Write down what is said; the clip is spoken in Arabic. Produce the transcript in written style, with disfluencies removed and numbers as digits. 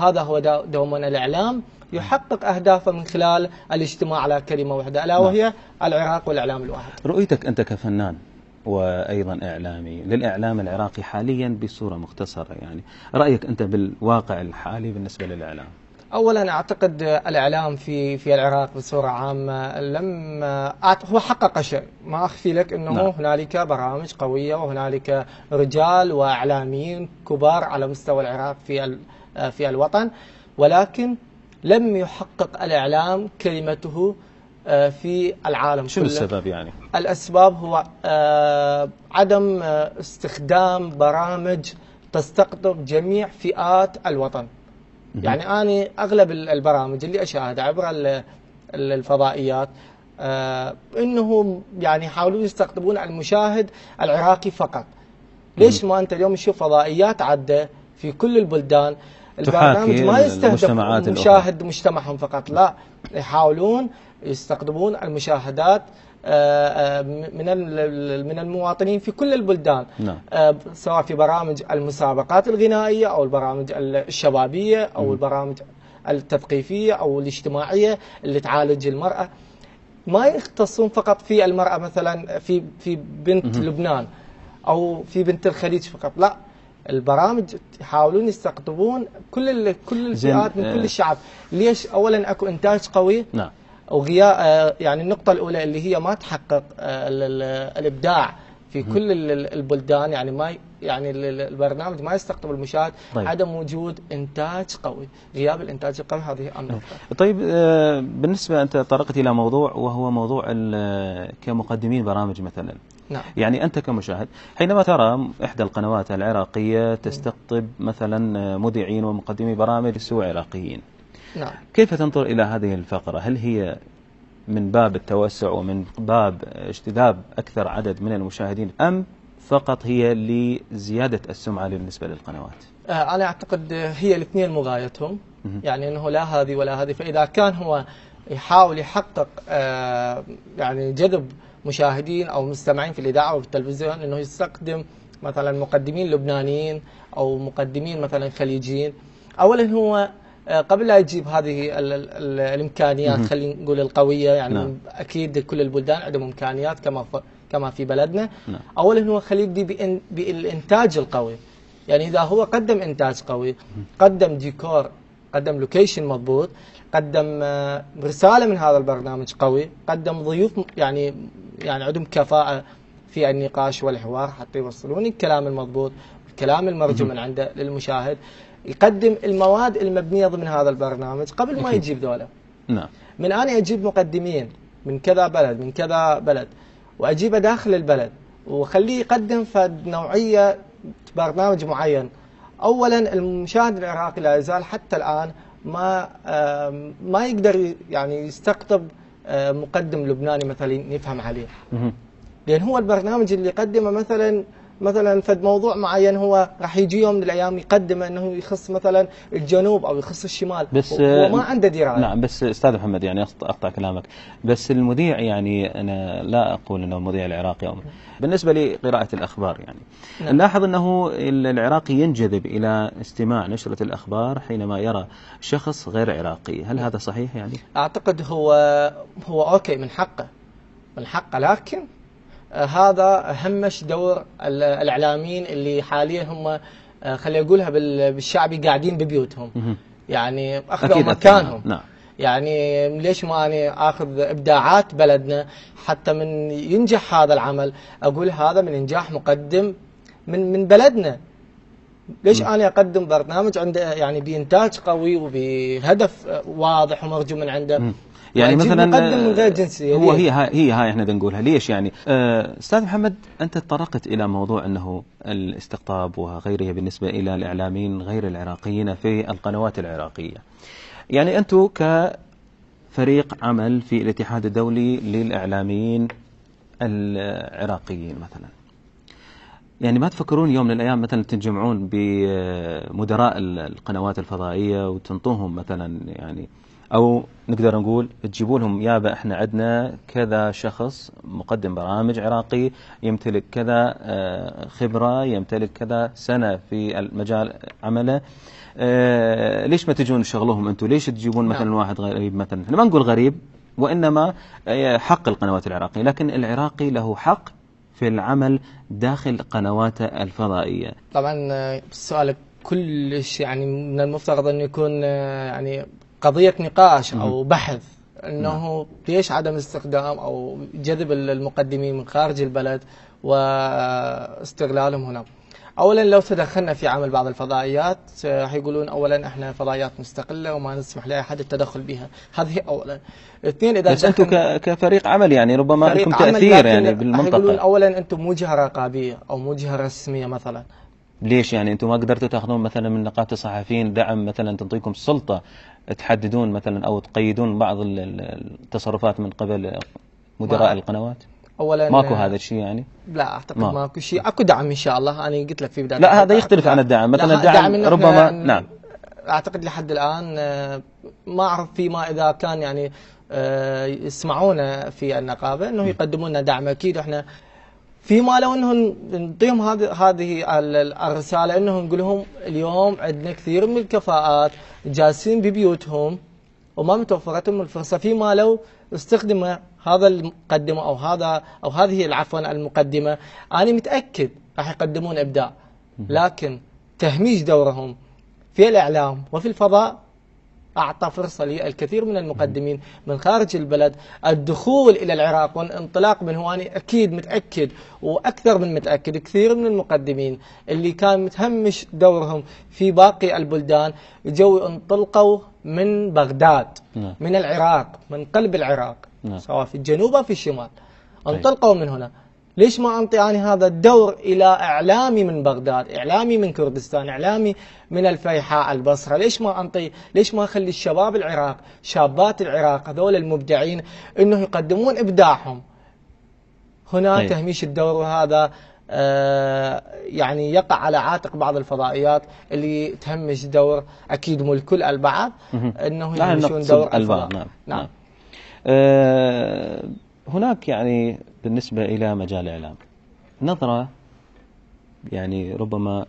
هذا هو دوما الإعلام يحقق أهدافه من خلال الاجتماع على كلمة واحدة ألا وهي العراق والإعلام الواحد. رؤيتك أنت كفنان وأيضا إعلامي للإعلام العراقي حاليا بصورة مختصرة، يعني رأيك أنت بالواقع الحالي بالنسبة للإعلام؟ أولا أعتقد الإعلام في العراق بصورة عامة هو حقق شيء، ما أخفي لك أنه هنالك برامج قوية وهنالك رجال وإعلاميين كبار على مستوى العراق في الوطن، ولكن لم يحقق الإعلام كلمته في العالم. شو السبب يعني؟ الأسباب هو عدم استخدام برامج تستقطب جميع فئات الوطن. يعني أنا أغلب البرامج اللي أشاهدها عبر الفضائيات إنهم يعني يحاولون يستقطبون المشاهد العراقي فقط. ليش ما أنت اليوم تشوف فضائيات عدة في كل البلدان، البرنامج ما يستهدف مشاهد مجتمعهم فقط، لا، يحاولون يستقطبون المشاهدات من المواطنين في كل البلدان، سواء في برامج المسابقات الغنائية أو البرامج الشبابية أو البرامج التثقيفية أو الاجتماعية اللي تعالج المرأة. ما يختصون فقط في المرأة مثلا في بنت لبنان أو في بنت الخليج فقط، لا، البرامج يحاولون يستقطبون كل الفئات من كل الشعب. ليش؟ أولا أكو إنتاج قوي، وغياب يعني النقطة الأولى اللي هي ما تحقق الإبداع في كل البلدان، يعني ما يعني البرنامج ما يستقطب المشاهد. عدم وجود إنتاج قوي، غياب الإنتاج القوي، هذه النقطة. طيب بالنسبة أنت طرقت إلى موضوع وهو موضوع كمقدمين برامج مثلا. يعني أنت كمشاهد حينما ترى إحدى القنوات العراقية تستقطب مثلا مذيعين ومقدمي برامج سوى عراقيين، كيف تنظر إلى هذه الفقرة؟ هل هي من باب التوسع ومن باب اجتذاب أكثر عدد من المشاهدين، أم فقط هي لزيادة السمعة بالنسبة للقنوات؟ أنا أعتقد هي الاثنين مغايتهم، يعني أنه لا هذه ولا هذه. فإذا كان هو يحاول يحقق يعني جذب مشاهدين أو مستمعين في الإذاعة أو في التلفزيون، أنه يستخدم مثلا مقدمين لبنانيين أو مقدمين مثلا خليجيين، أولا هو قبل لا يجيب هذه الإمكانيات خلينا نقول القوية، يعني أكيد كل البلدان عندهم إمكانيات كما في بلدنا. أولا هو خليه يبدي بالإنتاج القوي، يعني إذا هو قدم إنتاج قوي، قدم ديكور، قدم لوكيشن مضبوط، قدم رسالة من هذا البرنامج قوي، قدم ضيوف يعني عندهم كفاءة في النقاش والحوار حتى يوصلون الكلام المضبوط، الكلام المرجو من عنده للمشاهد، يقدم المواد المبنية ضمن هذا البرنامج قبل ما يجيب ذولا. من أنا أجيب مقدمين من كذا بلد من كذا بلد وأجيبه داخل البلد وخليه يقدم فد نوعية برنامج معين. أولا المشاهد العراقي لا يزال حتى الآن ما يقدر يعني يستقطب مقدم لبناني مثلا يفهم عليه، لأن هو البرنامج اللي يقدمه مثلا فد موضوع معين هو راح يجي يوم من الايام يقدمه انه يخص مثلا الجنوب او يخص الشمال، بس وما عنده درايه. نعم، بس استاذ محمد يعني اقطع كلامك، بس المذيع يعني انا لا اقول انه المذيع العراقي أو بالنسبه لقراءه الاخبار يعني نلاحظ انه العراقي ينجذب الى استماع نشره الاخبار حينما يرى شخص غير عراقي، هل هذا صحيح يعني؟ اعتقد هو اوكي، من حقه لكن هذا همش دور الإعلاميين اللي حاليا هم خلي أقولها بالشعبي قاعدين ببيوتهم، يعني أخذوا مكانهم. يعني ليش ما أنا أخذ إبداعات بلدنا حتى من ينجح هذا العمل؟ أقول هذا من إنجاح مقدم من بلدنا. ليش أنا أقدم برنامج عنده يعني بإنتاج قوي وبهدف واضح ومرجو من عنده، يعني مثلا مقدم من غير جنسية؟ هو هي احنا نقولها ليش يعني. استاذ محمد، انت تطرقت الى موضوع انه الاستقطاب وغيره بالنسبه الى الاعلاميين غير العراقيين في القنوات العراقيه، يعني انتم كفريق عمل في الاتحاد الدولي للاعلاميين العراقيين مثلا، يعني ما تفكرون يوم من الايام مثلا تنجمعون بمدراء القنوات الفضائيه وتنطوهم مثلا يعني أو نقدر نقول تجيبوا لهم يابا احنا عندنا كذا شخص مقدم برامج عراقي يمتلك كذا خبرة، يمتلك كذا سنة في المجال عمله، ليش ما تجون تشغلوهم انتم؟ ليش تجيبون مثلا واحد غريب؟ مثلا احنا ما نقول غريب، وإنما حق القنوات العراقية، لكن العراقي له حق في العمل داخل قنواته الفضائية. طبعا سؤالك كلش يعني من المفترض أن يكون يعني قضية نقاش أو بحث، أنه ليش عدم استخدام أو جذب المقدمين من خارج البلد واستغلالهم هنا. أولا لو تدخلنا في عمل بعض الفضائيات حيقولون أولا احنا فضائيات مستقلة وما نسمح لأي أحد التدخل بها، هذه أولا. اثنين، إذا بس أنتم كفريق عمل يعني ربما لكم تأثير يعني بالمنطقة. حيقولون أولا أنتم مو جهة رقابية أو مو جهة رسمية مثلا. ليش يعني أنتم ما قدرتوا تأخذون مثلا من نقابة الصحفيين دعم مثلا تنطيكم السلطة تحددون مثلا أو تقيدون بعض التصرفات من قبل مدراء القنوات؟ اولا ماكو هذا الشيء يعني؟ لا اعتقد ماكو شيء، اكو دعم ان شاء الله. انا قلت لك في بدايه لا هذا يختلف عن الدعم، مثلا الدعم ربما نعم اعتقد لحد الان ما اعرف فيما اذا كان يعني يسمعونا في النقابه انه يقدمون لنا دعم. اكيد احنا فيما لو انه نعطيهم هذه الرساله، انه نقول لهم اليوم عندنا كثير من الكفاءات جالسين ببيوتهم وما متوفرت لهم الفرصه، فيما لو استخدم هذا المقدمه او هذه عفوا المقدمه، انا متاكد راح يقدمون ابداع. لكن تهميش دورهم في الاعلام وفي الفضاء اعطى فرصه للكثير من المقدمين من خارج البلد الدخول الى العراق والانطلاق منه. انا اكيد متاكد واكثر من متاكد كثير من المقدمين اللي كان متهمش دورهم في باقي البلدان جو انطلقوا من بغداد، من العراق، من قلب العراق، سواء في الجنوب او في الشمال، انطلقوا من هنا. ليش ما أنطي أنا هذا الدور إلى إعلامي من بغداد، إعلامي من كردستان، إعلامي من الفيحاء البصرة؟ ليش ما أنطي، ليش ما أخلي الشباب العراق، شابات العراق هذول المبدعين إنه يقدمون إبداعهم هنا؟ تهميش الدور، وهذا يعني يقع على عاتق بعض الفضائيات اللي تهمش دور أكيد مو الكل البعض، إنه يهمشون دور الفضاء. نعم. هناك يعني بالنسبة إلى مجال الإعلام نظرة يعني ربما